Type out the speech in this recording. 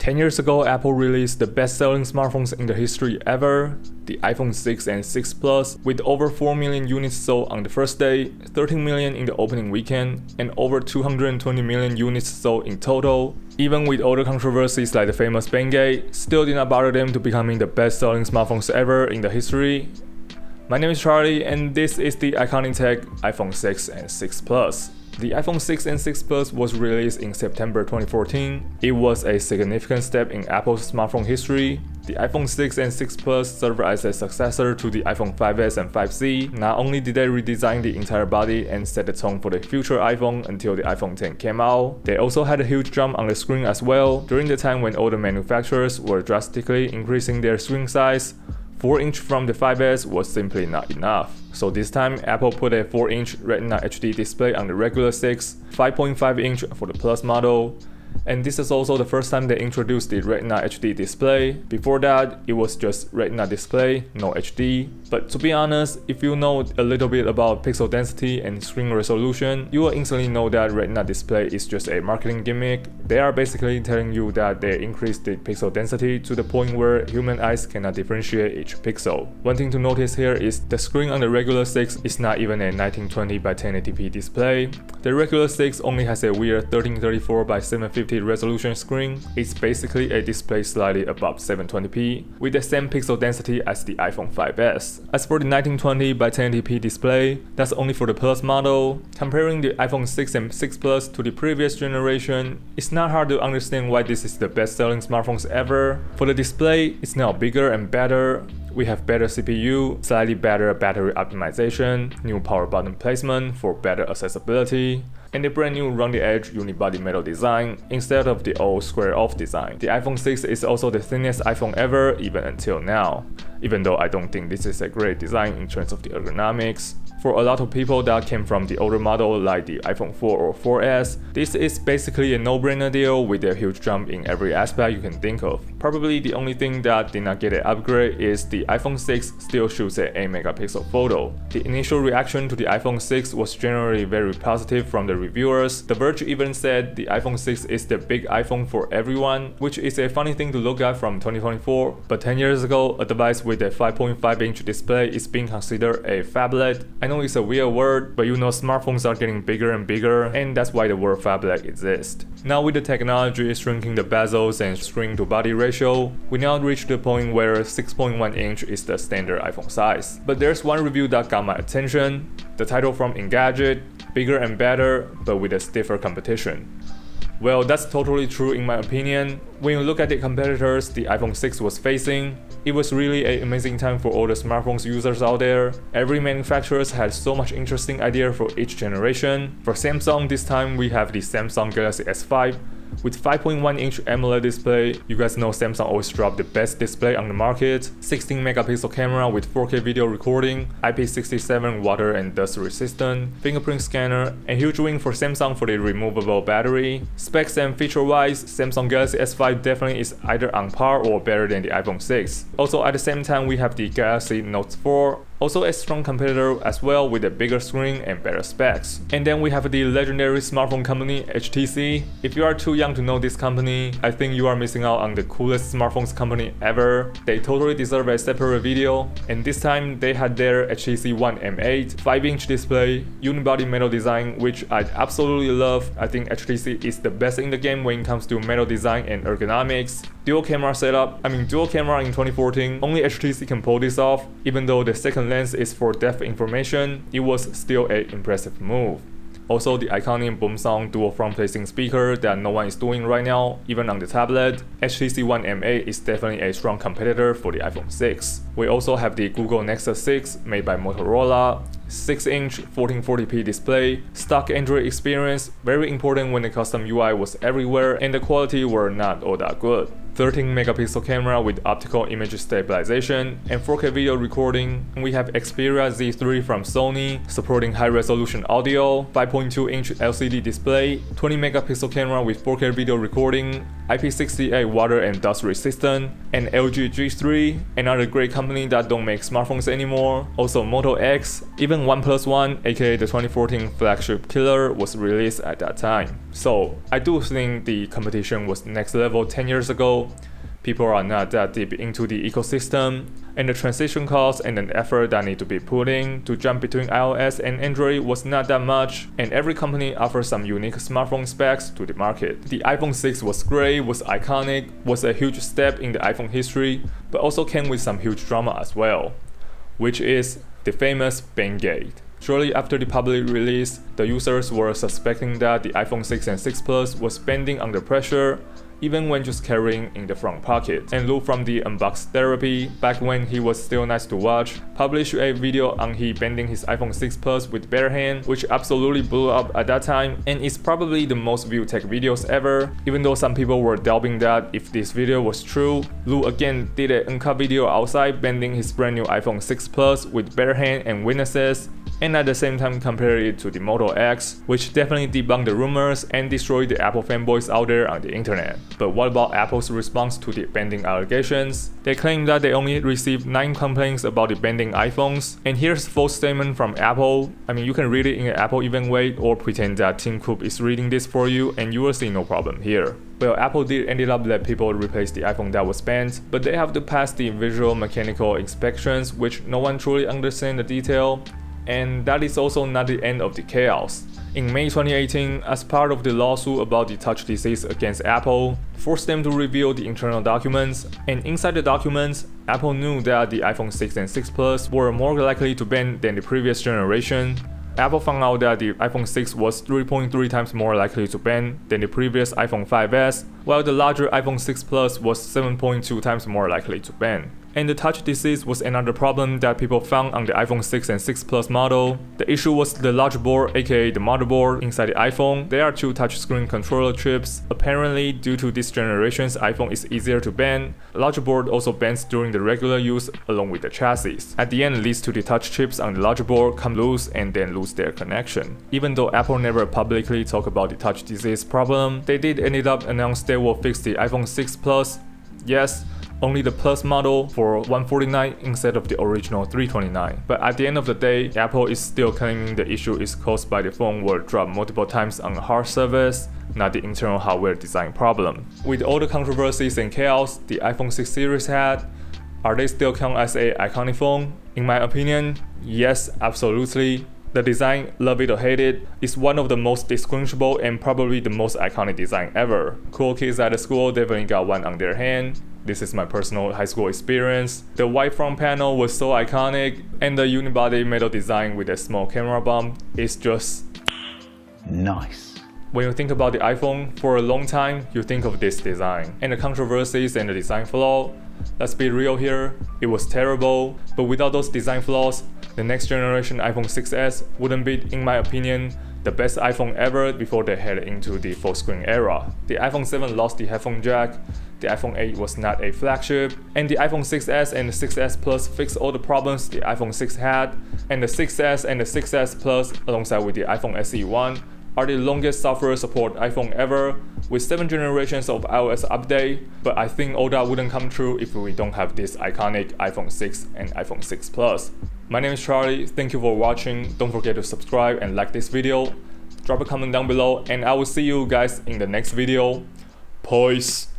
10 years ago, Apple released the best-selling smartphones in the history ever, the iPhone 6 and 6 Plus, with over 4 million units sold on the first day, 13 million in the opening weekend, and over 220 million units sold in total. Even with all the controversies like the famous bendgate, still did not bother them to becoming the best-selling smartphones ever in the history. My name is Charlie, and this is the iconic tech iPhone 6 and 6 Plus. The iPhone 6 and 6 Plus was released in September 2014. It was a significant step in Apple's smartphone history. The iPhone 6 and 6 Plus served as a successor to the iPhone 5S and 5C. Not only did they redesign the entire body and set the tone for the future iPhone until the iPhone 10 came out, they also had a huge jump on the screen as well, during the time when all the manufacturers were drastically increasing their screen size. 4-inch from the 5S was simply not enough. So this time, Apple put a 4-inch Retina HD display on the regular 6, 5.5-inch for the Plus model. And this is also the first time they introduced the Retina HD display. Before that, it was just Retina display, no HD. But to be honest, if you know a little bit about pixel density and screen resolution, you will instantly know that Retina display is just a marketing gimmick. They are basically telling you that they increased the pixel density to the point where human eyes cannot differentiate each pixel. One thing to notice here is the screen on the regular 6 is not even a 1920 by 1080p display. The regular 6 only has a weird 1334 by 750 resolution screen. It's basically a display slightly above 720p, with the same pixel density as the iPhone 5S. As for the 1920 by 1080p display, that's only for the Plus model. Comparing the iPhone 6 and 6 Plus to the previous generation, it's not hard to understand why this is the best-selling smartphones ever. For the display, it's now bigger and better. We have better CPU, slightly better battery optimization, new power button placement for better accessibility, and a brand new round-the-edge unibody metal design instead of the old square-off design. The iPhone 6 is also the thinnest iPhone ever, even until now, even though I don't think this is a great design in terms of the ergonomics. For a lot of people that came from the older model like the iPhone 4 or 4S, this is basically a no-brainer deal with a huge jump in every aspect you can think of. Probably the only thing that did not get an upgrade is the iPhone 6 still shoots an 8-megapixel photo. The initial reaction to the iPhone 6 was generally very positive from the reviewers. The Verge even said the iPhone 6 is the big iPhone for everyone, which is a funny thing to look at from 2024. But 10 years ago, a device with a 5.5-inch display is being considered a phablet. I know it's a weird word, but you know smartphones are getting bigger and bigger, and that's why the word phablet exists. Now with the technology shrinking the bezels and screen to body ratio, we now reach the point where 6.1-inch is the standard iPhone size. But there's one review that got my attention. The title from Engadget, bigger and better, but with a stiffer competition. Well, that's totally true in my opinion. When you look at the competitors the iPhone 6 was facing, it was really an amazing time for all the smartphones users out there. Every manufacturer had so much interesting idea for each generation. For Samsung, this time we have the Samsung Galaxy S5 with 5.1-inch AMOLED display. You guys know Samsung always drop the best display on the market. 16-megapixel camera with 4K video recording, IP67 water and dust resistant, fingerprint scanner, and huge win for Samsung for the removable battery. Specs and feature-wise, Samsung Galaxy S5 definitely is either on par or better than the iPhone 6. Also at the same time, we have the Galaxy Note 4. Also a strong competitor as well with a bigger screen and better specs. And then we have the legendary smartphone company HTC. If you are too young to know this company, I think you are missing out on the coolest smartphones company ever. They totally deserve a separate video. And this time they had their HTC One M8, 5-inch display, unibody metal design, which I absolutely love. I think HTC is the best in the game when it comes to metal design and ergonomics. Dual camera setup, dual camera in 2014, only HTC can pull this off. Even though the second lens is for depth information, it was still an impressive move. Also the iconic boom-sound dual front-facing speaker that no one is doing right now, even on the tablet. HTC One M8 is definitely a strong competitor for the iPhone 6. We also have the Google Nexus 6 made by Motorola. 6-inch 1440p display, stock Android experience, very important when the custom UI was everywhere and the quality were not all that good. 13 megapixel camera with optical image stabilization, and 4K video recording. And we have Xperia Z3 from Sony, supporting high-resolution audio, 5.2-inch LCD display, 20 megapixel camera with 4K video recording, IP68 water and dust resistant, and LG G3, another great company that don't make smartphones anymore. Also Moto X, even OnePlus One, aka the 2014 flagship killer, was released at that time. So I do think the competition was next level 10 years ago. People are not that deep into the ecosystem, and the transition cost and the effort that need to be put in to jump between iOS and Android was not that much, and every company offers some unique smartphone specs to the market. The iPhone 6 was great, was iconic, was a huge step in the iPhone history, but also came with some huge drama as well, which is the famous bendgate. Shortly after the public release, the users were suspecting that the iPhone 6 and 6 Plus was bending under pressure, even when just carrying in the front pocket. And Lou from the Unbox Therapy, back when he was still nice to watch, published a video on he bending his iPhone 6 Plus with bare hand, which absolutely blew up at that time, and is probably the most viewed tech videos ever. Even though some people were doubting that if this video was true, Lou again did an uncut video outside bending his brand new iPhone 6 Plus with bare hand and witnesses, and at the same time compare it to the Moto X, which definitely debunked the rumors and destroyed the Apple fanboys out there on the internet. But what about Apple's response to the bending allegations? They claim that they only received 9 complaints about the bending iPhones, and here's a full statement from Apple. I mean, you can read it in an Apple even way or pretend that Tim Cook is reading this for you and you will see no problem here. Well, Apple did ended up let people replace the iPhone that was bent, but they have to pass the visual mechanical inspections, which no one truly understands the detail. And that is also not the end of the chaos. In May 2018, as part of the lawsuit about the touch disease against Apple, forced them to reveal the internal documents, and inside the documents, Apple knew that the iPhone 6 and 6 Plus were more likely to bend than the previous generation. Apple found out that the iPhone 6 was 3.3 times more likely to bend than the previous iPhone 5S, while the larger iPhone 6 Plus was 7.2 times more likely to bend. And the touch disease was another problem that people found on the iPhone 6 and 6 Plus model. The issue was the large board, aka the motherboard, inside the iPhone. There are 2 touchscreen controller chips. Apparently, due to this generation's iPhone is easier to bend, the large board also bends during the regular use along with the chassis. At the end, it leads to the touch chips on the large board come loose and then lose their connection. Even though Apple never publicly talked about the touch disease problem, they did ended up announce they will fix the iPhone 6 Plus. Yes, only the Plus model for $149 instead of the original $329. But at the end of the day, Apple is still claiming the issue is caused by the phone were dropped multiple times on a hard surface, not the internal hardware design problem. With all the controversies and chaos the iPhone 6 series had, are they still count as an iconic phone? In my opinion, yes, absolutely. The design, love it or hate it, is one of the most distinguishable and probably the most iconic design ever. Cool kids at the school definitely got one on their hand. This is my personal high school experience. The white front panel was so iconic, and the unibody metal design with a small camera bump is just nice. When you think about the iPhone, for a long time, you think of this design. And the controversies and the design flaw, let's be real here, it was terrible. But without those design flaws, the next generation iPhone 6s wouldn't be, in my opinion, the best iPhone ever before they head into the full screen era. The iPhone 7 lost the headphone jack, the iPhone 8 was not a flagship, and the iPhone 6s and the 6s Plus fixed all the problems the iPhone 6 had, and the 6s and the 6s Plus alongside with the iPhone SE 1 are the longest software support iPhone ever, with 7 generations of iOS update, but I think all that wouldn't come true if we don't have this iconic iPhone 6 and iPhone 6 Plus. My name is Charlie, thank you for watching, don't forget to subscribe and like this video, drop a comment down below, and I will see you guys in the next video. Peace!